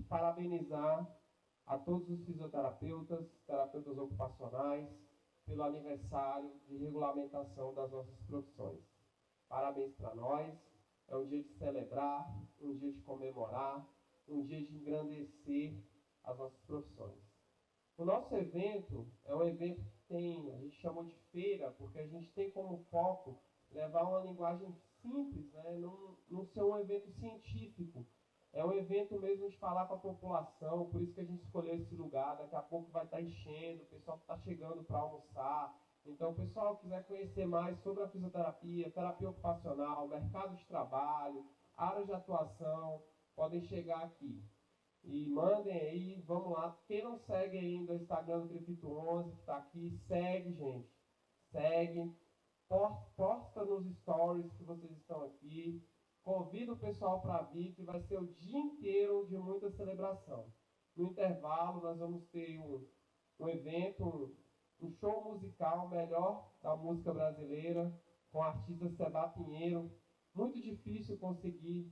parabenizar a todos os fisioterapeutas, terapeutas ocupacionais, pelo aniversário de regulamentação das nossas profissões. Parabéns para nós, é um dia de celebrar, um dia de comemorar, um dia de engrandecer as nossas profissões. O nosso evento é um evento que tem, a gente chamou de feira, porque a gente tem como foco levar uma linguagem simples, né? Não ser um evento científico. É um evento mesmo de falar com a população, por isso que a gente escolheu esse lugar. Daqui a pouco vai estar enchendo, o pessoal está chegando para almoçar. Então, o pessoal que quiser conhecer mais sobre a fisioterapia, terapia ocupacional, mercado de trabalho, áreas de atuação, podem chegar aqui. E mandem aí, vamos lá. Quem não segue ainda o Instagram do Crefito 11, que está aqui, segue, gente. Segue. Posta nos stories que vocês estão aqui. Convida o pessoal para vir, que vai ser o dia inteiro de muita celebração. No intervalo, nós vamos ter um evento, um show musical melhor da música brasileira, com o artista Seba Pinheiro. Muito difícil conseguir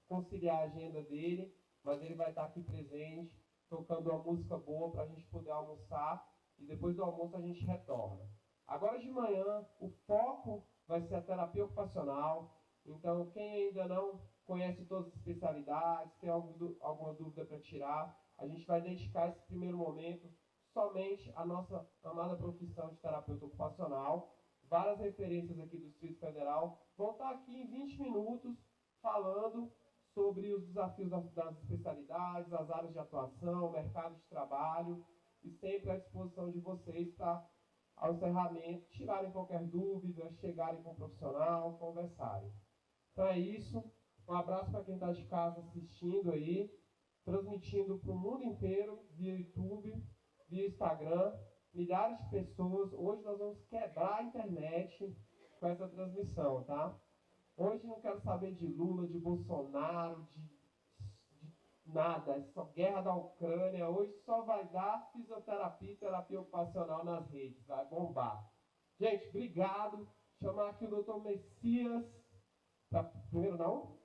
conciliar a agenda dele, mas ele vai estar aqui presente, tocando uma música boa para a gente poder almoçar, e depois do almoço a gente retorna. Agora de manhã, o foco vai ser a terapia ocupacional. Então, quem ainda não conhece todas as especialidades, tem alguma dúvida para tirar, a gente vai dedicar esse primeiro momento somente à nossa amada profissão de terapeuta ocupacional. Várias referências aqui do Distrito Federal vão estar aqui em 20 minutos falando sobre os desafios das especialidades, as áreas de atuação, mercado de trabalho, e sempre à disposição de vocês para, ao encerramento, tirarem qualquer dúvida, chegarem com o profissional, conversarem. Então é isso. Um abraço para quem está de casa assistindo aí, transmitindo para o mundo inteiro, via YouTube, via Instagram, milhares de pessoas. Hoje nós vamos quebrar a internet com essa transmissão, tá? Hoje não quero saber de Lula, de Bolsonaro, de nada. É só guerra da Ucrânia. Hoje só vai dar fisioterapia e terapia ocupacional nas redes. Vai bombar. Gente, obrigado. Chamar aqui o Dr. Messias. Primeiro não?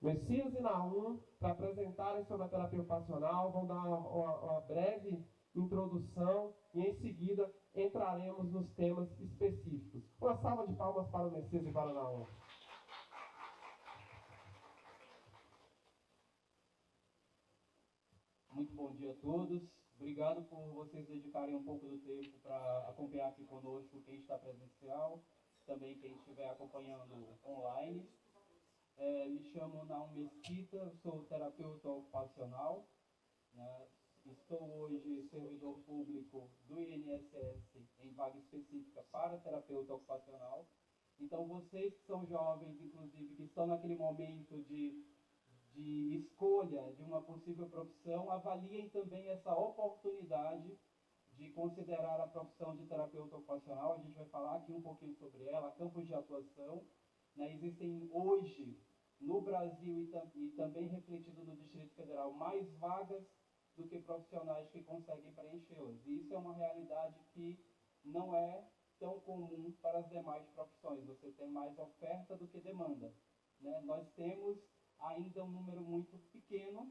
Messias e Naum, para apresentarem sobre a terapia ocupacional. Vão dar uma breve introdução e em seguida entraremos nos temas específicos. Uma salva de palmas para o Messias e para o Naum. Muito bom dia a todos. Obrigado por vocês dedicarem um pouco do tempo para acompanhar aqui conosco quem está presencial, também quem estiver acompanhando online. Me chamo Naum Mesquita, sou terapeuta ocupacional, né? Estou hoje servidor público do INSS em vaga específica para terapeuta ocupacional. Então, vocês que são jovens, inclusive, que estão naquele momento de escolha de uma possível profissão, avaliem também essa oportunidade de considerar a profissão de terapeuta ocupacional. A gente vai falar aqui um pouquinho sobre ela, campos de atuação, né? Existem hoje, no Brasil e também refletido no Distrito Federal, mais vagas do que profissionais que conseguem preenchê-las. E isso é uma realidade que não é tão comum para as demais profissões. Você tem mais oferta do que demanda, né? Nós temos ainda um número muito pequeno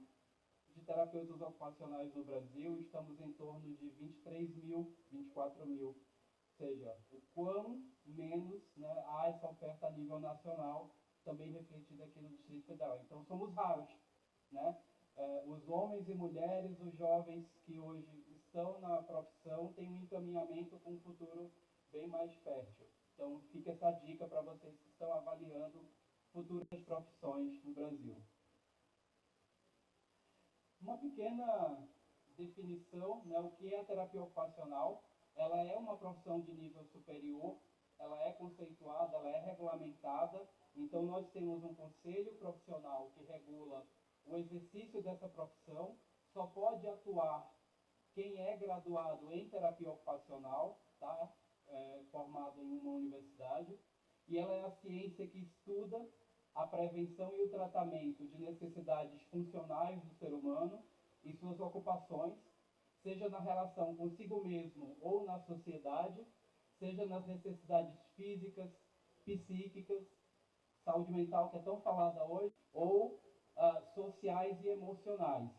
de terapeutas ocupacionais no Brasil. Estamos em torno de 23 mil, 24 mil. Ou seja, o quão menos, né, há essa oferta a nível nacional, também refletida aqui no Distrito Federal. Então, somos raros, né? Os homens e mulheres, os jovens que hoje estão na profissão, têm um encaminhamento com um futuro bem mais fértil. Então, fica essa dica para vocês que estão avaliando futuras profissões no Brasil. Uma pequena definição, né, o que é a terapia ocupacional. Ela é uma profissão de nível superior, ela é conceituada, ela é regulamentada. Então, nós temos um conselho profissional que regula o exercício dessa profissão. Só pode atuar quem é graduado em terapia ocupacional, tá? Formado em uma universidade. E ela é a ciência que estuda a prevenção e o tratamento de necessidades funcionais do ser humano e suas ocupações, seja na relação consigo mesmo ou na sociedade, seja nas necessidades físicas, psíquicas, saúde mental, que é tão falada hoje, ou sociais e emocionais.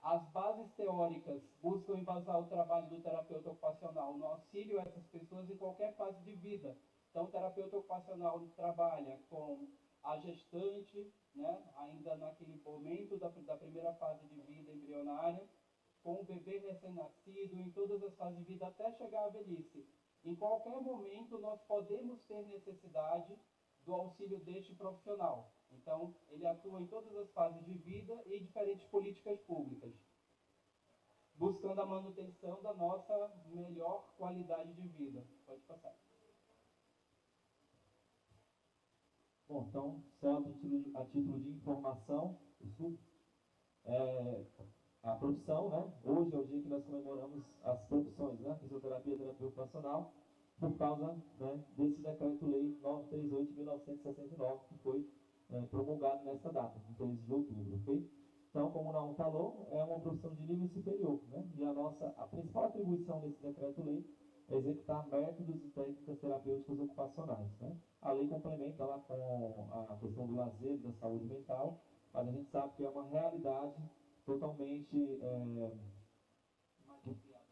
As bases teóricas buscam embasar o trabalho do terapeuta ocupacional no auxílio a essas pessoas em qualquer fase de vida. Então, o terapeuta ocupacional trabalha com a gestante, né, ainda naquele momento da primeira fase de vida embrionária, com o bebê recém-nascido, em todas as fases de vida, até chegar à velhice. Em qualquer momento, nós podemos ter necessidade do auxílio deste profissional. Então, ele atua em todas as fases de vida e diferentes políticas públicas, buscando a manutenção da nossa melhor qualidade de vida. Pode passar. Bom, então, só a título de informação, isso a profissão, né? Hoje é o dia que nós comemoramos as profissões, né? Fisioterapia e terapia ocupacional, por causa, né, desse decreto-lei 938 de 1969, que foi promulgado nessa data, em 13 de outubro, ok? Então, como o Naum falou, é uma profissão de nível superior, né? E a principal atribuição desse decreto-lei é executar métodos e técnicas terapêuticas ocupacionais, né? A lei complementa lá com a questão do lazer, da saúde mental, mas a gente sabe que é uma realidade totalmente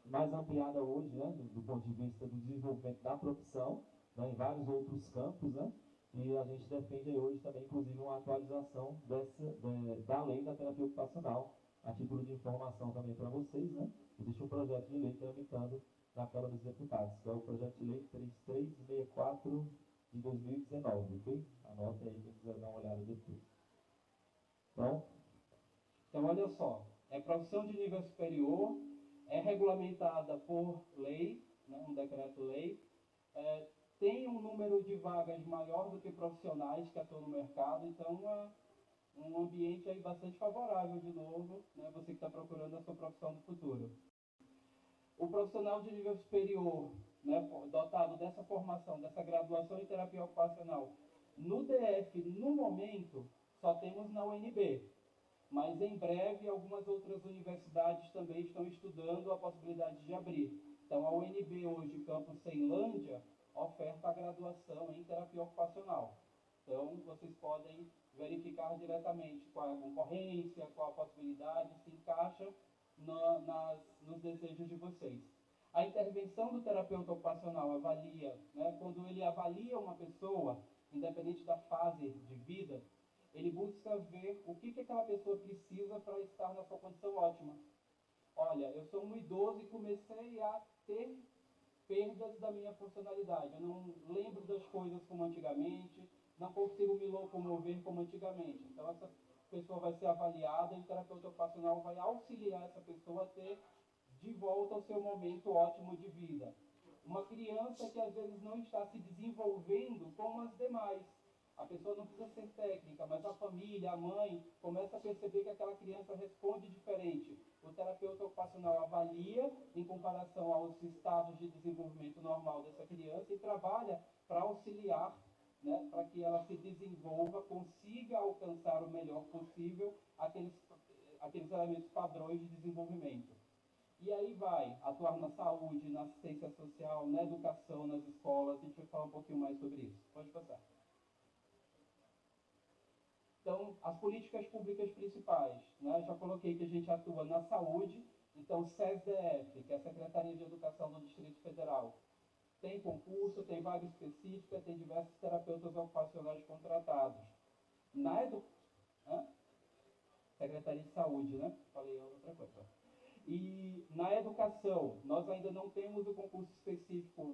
mais ampliada hoje, né, do ponto de vista do desenvolvimento da profissão, né, em vários outros campos, né, e a gente defende hoje também, inclusive, uma atualização da lei da terapia ocupacional, a título de informação também para vocês, né, existe um projeto de lei tramitando na Câmara dos Deputados, que é o projeto de lei 3364 de 2019, ok? Anote aí quem quiser dar uma olhada depois. Então, olha só, é profissão de nível superior, é regulamentada por lei, né, um decreto-lei, tem um número de vagas maior do que profissionais que atuam no mercado, então um ambiente aí bastante favorável, de novo, né, você que está procurando a sua profissão do futuro. O profissional de nível superior, né, dotado dessa formação, dessa graduação em terapia ocupacional, no DF, no momento, só temos na UNB. Mas em breve algumas outras universidades também estão estudando a possibilidade de abrir. Então a UNB hoje, campus Ceilândia, oferta a graduação em terapia ocupacional. Então vocês podem verificar diretamente qual é a concorrência, qual a possibilidade, se encaixa nos desejos de vocês. A intervenção do terapeuta ocupacional avalia, né, quando ele avalia uma pessoa, independente da fase de vida, ele busca ver o que aquela pessoa precisa para estar na sua condição ótima. Olha, eu sou um idoso e comecei a ter perdas da minha funcionalidade. Eu não lembro das coisas como antigamente, não consigo me locomover como antigamente. Então, essa pessoa vai ser avaliada e o terapeuta ocupacional vai auxiliar essa pessoa a ter de volta ao seu momento ótimo de vida. Uma criança que às vezes não está se desenvolvendo como as demais. A pessoa não precisa ser técnica, mas a família, a mãe, começa a perceber que aquela criança responde diferente. O terapeuta ocupacional avalia em comparação aos estados de desenvolvimento normal dessa criança e trabalha para auxiliar, né, para que ela se desenvolva, consiga alcançar o melhor possível aqueles elementos padrões de desenvolvimento. E aí vai atuar na saúde, na assistência social, na educação, nas escolas. A gente vai falar um pouquinho mais sobre isso. Pode passar. Então, as políticas públicas principais, né? Já coloquei que a gente atua na saúde, então SESDF, que é a Secretaria de Educação do Distrito Federal, tem concurso, tem vaga específica, tem diversos terapeutas ocupacionais contratados. Secretaria de Saúde, né? Falei outra coisa. E na educação, nós ainda não temos o concurso específico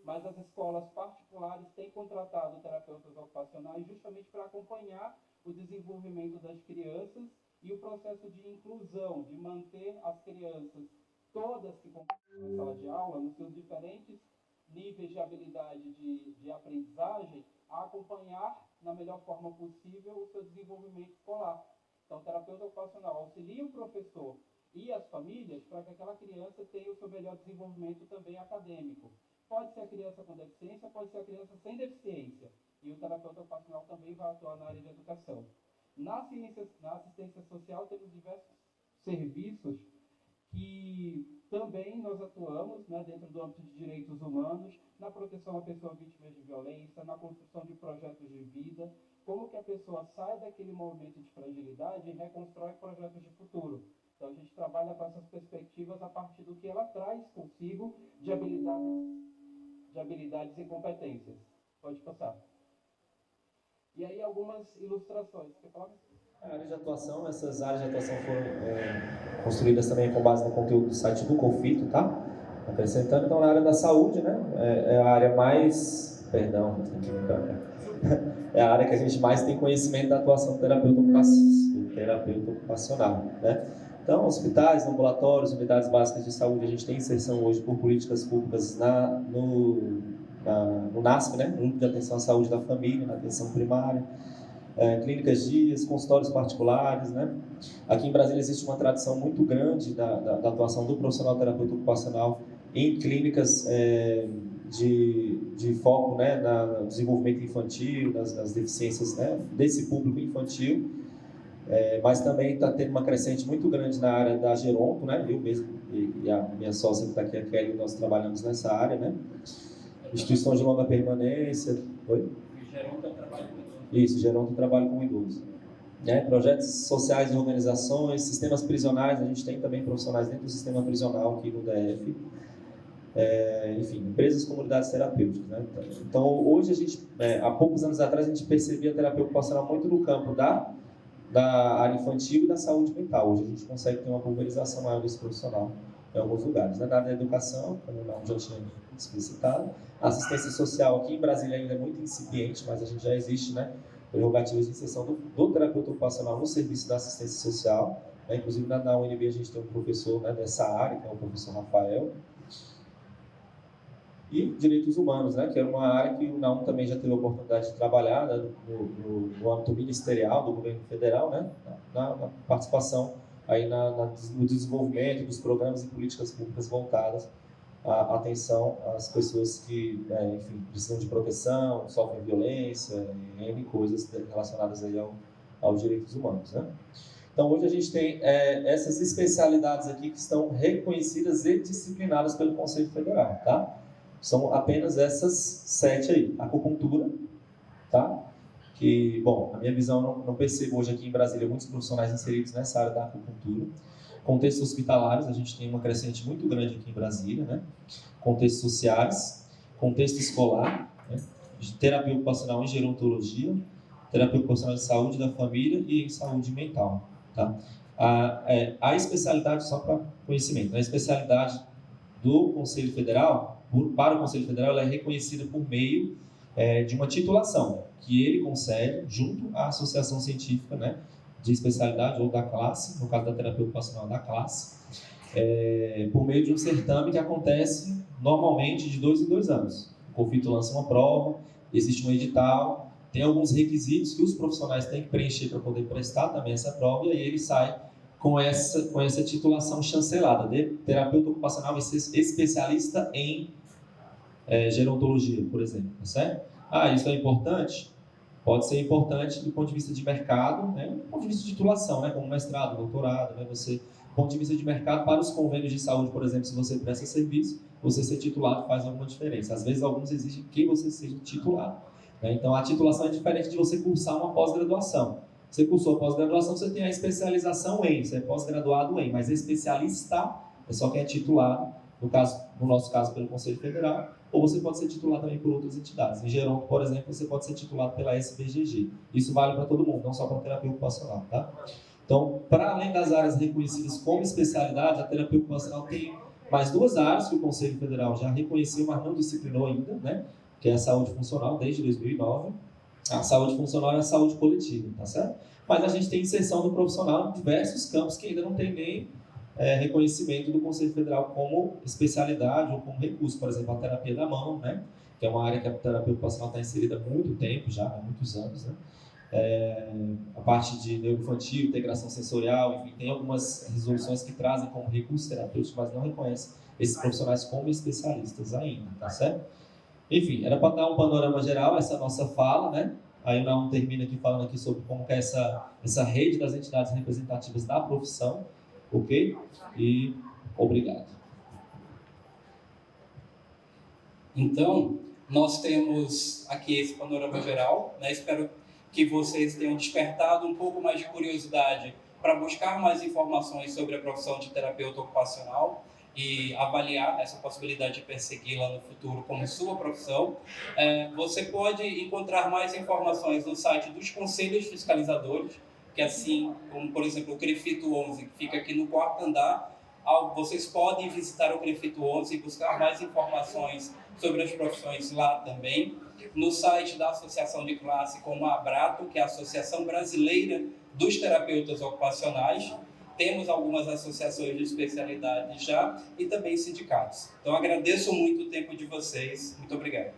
mas as escolas particulares têm contratado terapeutas ocupacionais justamente para acompanhar o desenvolvimento das crianças e o processo de inclusão, de manter as crianças todas que compõem a sala de aula, nos seus diferentes níveis de habilidade de aprendizagem, a acompanhar na melhor forma possível o seu desenvolvimento escolar. Então, o terapeuta ocupacional auxilia o professor e as famílias para que aquela criança tenha o seu melhor desenvolvimento também acadêmico. Pode ser a criança com deficiência, pode ser a criança sem deficiência. E o terapeuta ocupacional também vai atuar na área de educação. Na assistência social, temos diversos serviços que também nós atuamos, né, dentro do âmbito de direitos humanos, na proteção à pessoa vítima de violência, na construção de projetos de vida, como que a pessoa sai daquele movimento de fragilidade e reconstrói projetos de futuro. Então, a gente trabalha com essas perspectivas a partir do que ela traz consigo de habilidades e competências. Pode passar. E aí, algumas ilustrações. Você fala? A área de atuação, essas áreas de atuação foram construídas também com base no conteúdo do site do Confito, tá? Acrescentando, então, na área da saúde, né? É a área mais... Perdão, tem que lembrar, né? É a área que a gente mais tem conhecimento da atuação do terapeuta ocupacional, né? Então, hospitais, ambulatórios, unidades básicas de saúde, a gente tem inserção hoje por políticas públicas no NASP, né? Grupo de Atenção à Saúde da Família, na atenção primária, clínicas dias, consultórios particulares, né? Aqui em Brasília existe uma tradição muito grande da atuação do profissional terapeuta ocupacional em clínicas de foco, né, no desenvolvimento infantil, das deficiências, né, desse público infantil, mas também está tendo uma crescente muito grande na área da geronto, né? Eu mesmo e a minha sócia que está aqui, a Kelly, nós trabalhamos nessa área, né? Instituições de longa permanência. Oi? Geronto é o trabalho com idoso. Isso, geronto trabalho com idoso. Projetos sociais de organizações, sistemas prisionais, a gente tem também profissionais dentro do sistema prisional aqui no DF. Enfim, empresas, comunidades terapêuticas, né? Então, hoje a gente, há poucos anos atrás, a gente percebia a terapia ocupacional muito no campo da área infantil e da saúde mental. Hoje a gente consegue ter uma pulverização maior desse profissional em alguns lugares, né? Na área da educação, como eu já tinha explicitado, a assistência social aqui em Brasília ainda é muito incipiente, mas a gente já existe, né, prerrogativas de inserção do terapeuta ocupacional no serviço da assistência social, né? Inclusive na UNB a gente tem um professor, né, dessa área, que é o professor Rafael. E direitos humanos, né, que é uma área que o NAUM também já teve a oportunidade de trabalhar, né, no âmbito ministerial do governo federal, né, na participação aí no desenvolvimento dos programas e políticas públicas voltadas à atenção às pessoas que, enfim, precisam de proteção, sofrem violência, N coisas relacionadas aí aos direitos humanos, né. Então, hoje a gente tem essas especialidades aqui que estão reconhecidas e disciplinadas pelo Conselho Federal, tá? São apenas essas 7 aí. Acupuntura, tá? Que, bom, na minha visão, não percebo hoje aqui em Brasília muitos profissionais inseridos nessa área da acupuntura. Contextos hospitalares, a gente tem uma crescente muito grande aqui em Brasília, né? Contextos sociais, contexto escolar, né? Terapia ocupacional em gerontologia, terapia ocupacional em saúde da família e em saúde mental, tá? A especialidade, só para conhecimento, a especialidade do Conselho Federal, para o Conselho Federal, ela é reconhecida por meio de uma titulação que ele concede junto à associação científica, né, de especialidade ou da classe, no caso da terapia ocupacional da classe, por meio de um certame que acontece normalmente de 2 em 2 anos. O Confito lança uma prova, existe um edital, tem alguns requisitos que os profissionais têm que preencher para poder prestar também essa prova, e aí ele sai com essa titulação chancelada de terapeuta ocupacional especialista em gerontologia, por exemplo, tá certo? Isso é importante? Pode ser importante do ponto de vista de mercado, né? Do ponto de vista de titulação, né? Como mestrado, doutorado, né? Do ponto de vista de mercado, para os convênios de saúde, por exemplo, se você presta serviço, você ser titulado faz alguma diferença. Às vezes, alguns exigem que você seja titulado, né? Então, a titulação é diferente de você cursar uma pós-graduação. Você cursou a pós-graduação, você tem a especialização em, você é pós-graduado em, mas especialista é só quem é titulado, no nosso caso, pelo Conselho Federal, ou você pode ser titulado também por outras entidades. Em geronto, por exemplo, você pode ser titulado pela SBGG. Isso vale para todo mundo, não só para a terapia ocupacional, tá? Então, para além das áreas reconhecidas como especialidade, a terapia ocupacional tem mais 2 áreas que o Conselho Federal já reconheceu, mas não disciplinou ainda, né? Que é a saúde funcional, desde 2009. A saúde funcional é a saúde coletiva, tá certo? Mas a gente tem inserção do profissional em diversos campos que ainda não tem nem reconhecimento do Conselho Federal como especialidade ou como recurso. Por exemplo, a terapia da mão, né? Que é uma área que a terapia ocupacional está inserida há muito tempo já, há muitos anos, né? A parte de neuroinfantil, integração sensorial, enfim, tem algumas resoluções que trazem como recurso terapêutico, mas não reconhecem esses profissionais como especialistas ainda, tá certo? Enfim, era para dar um panorama geral essa nossa fala, né? Aí o Naum termina aqui falando aqui sobre como que é essa rede das entidades representativas da profissão, ok? E obrigado. Então, nós temos aqui esse panorama geral, né? Espero que vocês tenham despertado um pouco mais de curiosidade para buscar mais informações sobre a profissão de terapeuta ocupacional e avaliar essa possibilidade de persegui-la no futuro como sua profissão. Você pode encontrar mais informações no site dos conselhos fiscalizadores, que assim como, por exemplo, o CREFITO 11, que fica aqui no 4º andar, vocês podem visitar o CREFITO 11 e buscar mais informações sobre as profissões lá também. No site da Associação de Classe, como a ABRATO, que é a Associação Brasileira dos Terapeutas Ocupacionais. Temos algumas associações de especialidade já e também sindicatos. Então, agradeço muito o tempo de vocês. Muito obrigado.